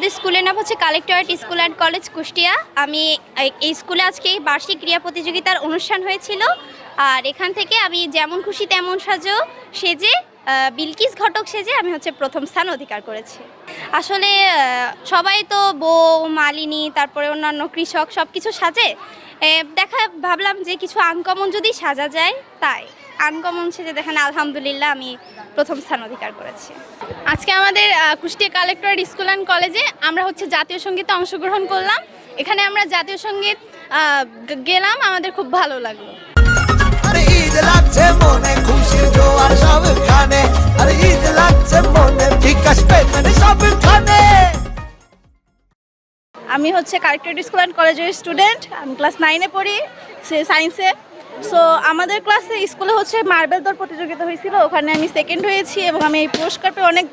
আমাদের স্কুলের নাম হচ্ছে collectorate school and college Kushtia. আমি এই স্কুলে আজকে বার্ষিক ক্রীড়া প্রতিযোগিতার অনুষ্ঠান হয়েছিল, আর এখান থেকে আমি যেমন খুশি তেমন সেজে বিলকিস ঘটক সেজে আমি প্রথম স্থান অধিকার করেছি। আসলে সবাই তো বউ, মালিনী, তারপরে অন্যান্য কৃষক সব কিছু সাজে। ভাবলাম যে কিছু আনকমন যদি সাজা যায়, তাই আনকমন সেজে দেখেন আলহামদুলিল্লাহ আমি প্রথম স্থান অধিকার করেছি। আজকে আমাদের কুষ্টিয়া কালেক্টরেট স্কুল অ্যান্ড কলেজে আমরা জাতীয় সঙ্গীতে অংশগ্রহণ করলাম। এখানে আমরা জাতীয় সঙ্গীত গেলাম, আমাদের খুব ভালো লাগলো। আমি কালেক্টরেট স্কুল অ্যান্ড কলেজের স্টুডেন্ট। আমি ক্লাস 9-এ পড়ি, সায়েন্সে। সো আমাদের ক্লাসে স্কুলে মার্বেল দৌড় প্রতিযোগিতা হয়েছিল, ওখানে আমি সেকেন্ড হয়েছি এবং আমি এই পুরস্কার পেয়ে অনেক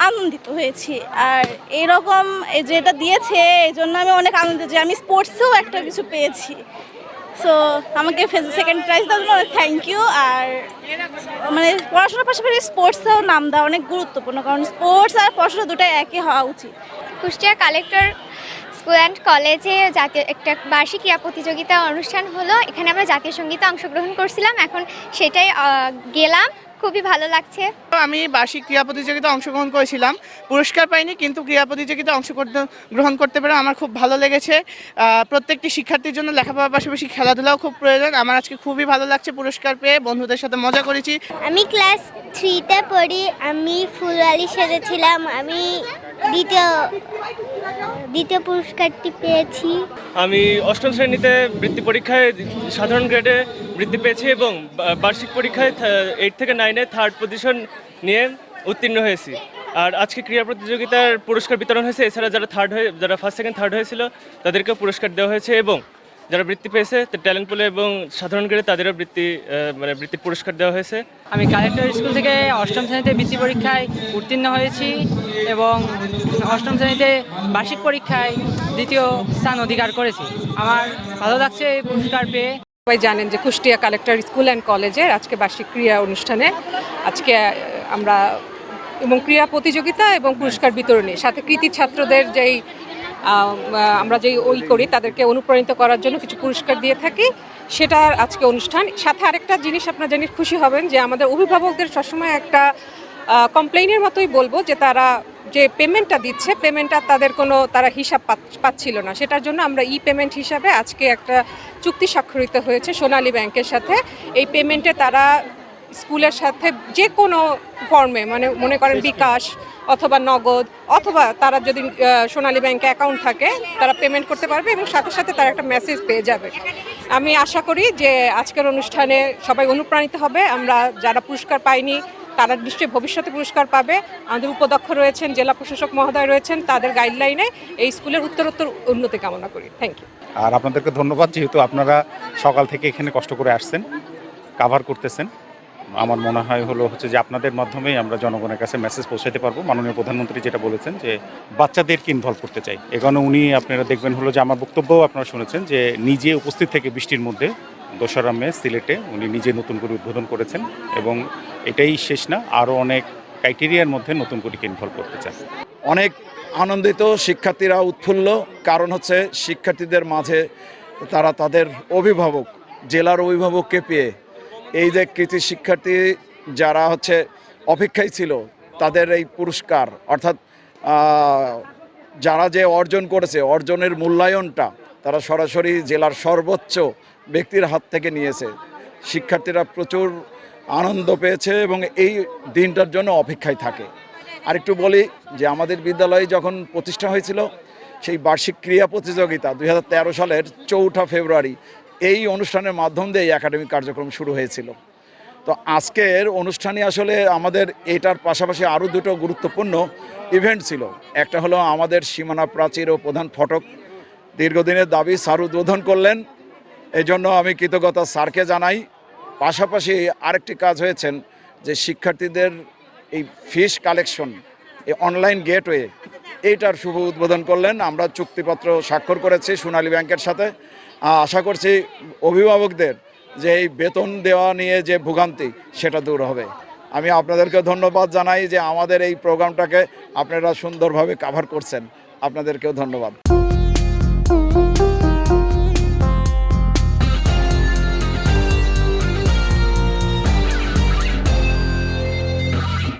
আনন্দিত হয়েছি। আর এইরকম যেটা দিয়েছে এই জন্য আমি অনেক আনন্দিত যে আমি স্পোর্টসেও একটা কিছু পেয়েছি। সো আমাকে সেকেন্ড প্রাইজ দেওয়ার জন্য অনেক থ্যাংক ইউ। আর পড়াশোনার পাশাপাশি স্পোর্টসেও নাম দেওয়া অনেক গুরুত্বপূর্ণ, কারণ স্পোর্টস আর পড়াশোনা দুটাই একই হওয়া উচিত। কুষ্টিয়া কালেক্টর স্কুল অ্যান্ড কলেজে জাতীয় একটা বার্ষিক ক্রীড়া প্রতিযোগিতা অনুষ্ঠান হলো। এখানে আমরা জাতীয় সঙ্গীতে অংশগ্রহণ করছিলাম, এখন সেটাই গেলাম, খুবই ভালো লাগছে। আমি বার্ষিক ক্রীড়া প্রতিযোগিতায় অংশগ্রহণ করেছিলাম, পুরস্কার পাইনি, কিন্তু ক্রীড়া প্রতিযোগিতায় অংশগ্রহণ করতে পেরে আমার খুব ভালো লেগেছে। প্রত্যেকটি শিক্ষার্থীর জন্য লেখাপড়ার পাশাপাশি খেলাধুলাও খুব প্রয়োজন। আমার আজকে খুবই ভালো লাগছে পুরস্কার পেয়ে, বন্ধুদের সাথে মজা করেছি। আমি ক্লাস 3-তে পড়ি, আমি ফুলওয়ালি সেজেছিলাম, আমি দ্বিতীয় পুরস্কারটি পেয়েছি। আমি অষ্টম শ্রেণীতে বৃত্তি পরীক্ষায় সাধারণ গ্রেডে বৃত্তি পেয়েছি এবং বার্ষিক পরীক্ষায় 8 থেকে 9-এ থার্ড পজিশন নিয়ে উত্তীর্ণ হয়েছি। আর আজকে ক্রীড়া প্রতিযোগিতার পুরস্কার বিতরণ হয়েছে। এছাড়া যারা ফার্স্ট সেকেন্ড থার্ড হয়েছিল তাদেরকেও পুরস্কার দেওয়া হয়েছে, এবং যারা বৃত্তি পেয়েছে ট্যালেন্ট পুলে এবং সাধারণ গ্রেডে তাদেরও বৃত্তির পুরস্কার দেওয়া হয়েছে। আমি কালেক্টর স্কুল থেকে অষ্টম শ্রেণীতে বৃত্তি পরীক্ষায় উত্তীর্ণ হয়েছি এবং অষ্টম শ্রেণীতে বার্ষিক পরীক্ষায় দ্বিতীয় স্থান অধিকার করেছি। আমার ভালো লাগছে এই পুরস্কার পেয়ে। সবাই জানেন যে কুষ্টিয়া কালেক্টর স্কুল অ্যান্ড কলেজের আজকে বার্ষিক ক্রীড়া অনুষ্ঠানে আজকে আমরা এবং ক্রীড়া প্রতিযোগিতা এবং পুরস্কার বিতরণী সাথে কৃতি ছাত্রদের যেই আমরা যেই করি তাদেরকে অনুপ্রাণিত করার জন্য কিছু পুরস্কার দিয়ে থাকি, সেটার আজকে অনুষ্ঠান। সাথে আরেকটা জিনিস আপনারা জেনে খুশি হবেন যে আমাদের অভিভাবকদের সবসময় একটা কমপ্লেইনের মতোই বলবো যে তারা যে পেমেন্টটা দিচ্ছে, পেমেন্টটা তারা হিসাব পাচ্ছিল না। সেটার জন্য আমরা পেমেন্ট হিসাবে আজকে একটা চুক্তি স্বাক্ষরিত হয়েছে সোনালী ব্যাংকের সাথে। এই পেমেন্টে তারা স্কুলের সাথে যে কোনো ফর্মে, মনে করেন বিকাশ অথবা নগদ, অথবা তারা যদি সোনালী ব্যাংকে অ্যাকাউন্ট থাকে তারা পেমেন্ট করতে পারবে এবং সাথে সাথে তারা একটা মেসেজ পেয়ে যাবে। আমি আশা করি যে আজকের অনুষ্ঠানে সবাই অনুপ্রাণিত হবে। আমরা যারা পুরস্কার পাইনি তারা নিশ্চয়ই ভবিষ্যতে পুরস্কার পাবে। আমাদের উপাধ্যক্ষ রয়েছেন, জেলা প্রশাসক মহোদয় রয়েছেন, তাদের গাইডলাইনে এই স্কুলের উত্তরোত্তর উন্নতি কামনা করি। Thank you. আর আপনাদেরকে ধন্যবাদ, যেহেতু আপনারা সকাল থেকে এখানে কষ্ট করে আসছেন, কাভার করতেছেন। আমার মনে হয় যে আপনাদের মাধ্যমেই আমরা জনগণের কাছে মেসেজ পৌঁছাতে পারবো। মাননীয় প্রধানমন্ত্রী যেটা বলেছেন যে বাচ্চাদেরকে ইনভলভ করতে চাই, এখানে উনি আপনারা দেখবেন যে আমার বক্তব্যও আপনারা শুনেছেন যে নিজে উপস্থিত থেকে বৃষ্টির মধ্যে 2রা মে সিলেটে উনি নিজে নতুন করে উদ্বোধন করেছেন, এবং এটাই শেষ না, আরও অনেক ক্রাইটেরিয়ার মধ্যে নতুন করে ইনভলভ করতে চান। অনেক আনন্দিত, শিক্ষার্থীরা উৎফুল্ল, কারণ শিক্ষার্থীদের মাঝে তারা তাদের অভিভাবক, জেলার অভিভাবককে পেয়ে এই যে কৃতি শিক্ষার্থী যারা অপেক্ষায় ছিল তাদের এই পুরস্কার, অর্থাৎ যারা যে অর্জন করেছে অর্জনের মূল্যায়নটা তারা সরাসরি জেলার সর্বোচ্চ ব্যক্তির হাত থেকে নিয়েছে। শিক্ষার্থীরা প্রচুর আনন্দ পেয়েছে এবং এই দিনটার জন্য অপেক্ষায় থাকে। আরেকটু বলি যে আমাদের বিদ্যালয়ে যখন প্রতিষ্ঠা হয়েছিল সেই বার্ষিক ক্রীড়া প্রতিযোগিতা 2013 সালের 4 ফেব্রুয়ারি এই অনুষ্ঠানের মাধ্যম দিয়ে একাডেমিক কার্যক্রম শুরু হয়েছিল। তো আজকের অনুষ্ঠানে আমাদের এটার পাশাপাশি আরও 2টো গুরুত্বপূর্ণ ইভেন্ট ছিল। একটা হলো আমাদের সীমানা প্রাচীর ও প্রধান ফটক দীর্ঘদিনের দাবি স্যার উদ্বোধন করলেন, এই জন্য আমি কৃতজ্ঞতা স্যারকে জানাই। পাশাপাশি আরেকটি কাজ হয়েছেন যে শিক্ষার্থীদের এই ফিস কালেকশন, এই অনলাইন গেটওয়ে, এইটার শুভ উদ্বোধন করলেন। আমরা চুক্তিপত্র স্বাক্ষর করেছি সোনালী ব্যাংকের সাথে। আশা করছি অভিভাবকদের যে এই বেতন দেওয়া নিয়ে যে ভোগান্তি সেটা দূর হবে। আমি আপনাদেরকে ধন্যবাদ জানাই যে আমাদের এই প্রোগ্রামটাকে আপনারা সুন্দরভাবে কাভার করছেন। আপনাদেরকেও ধন্যবাদ।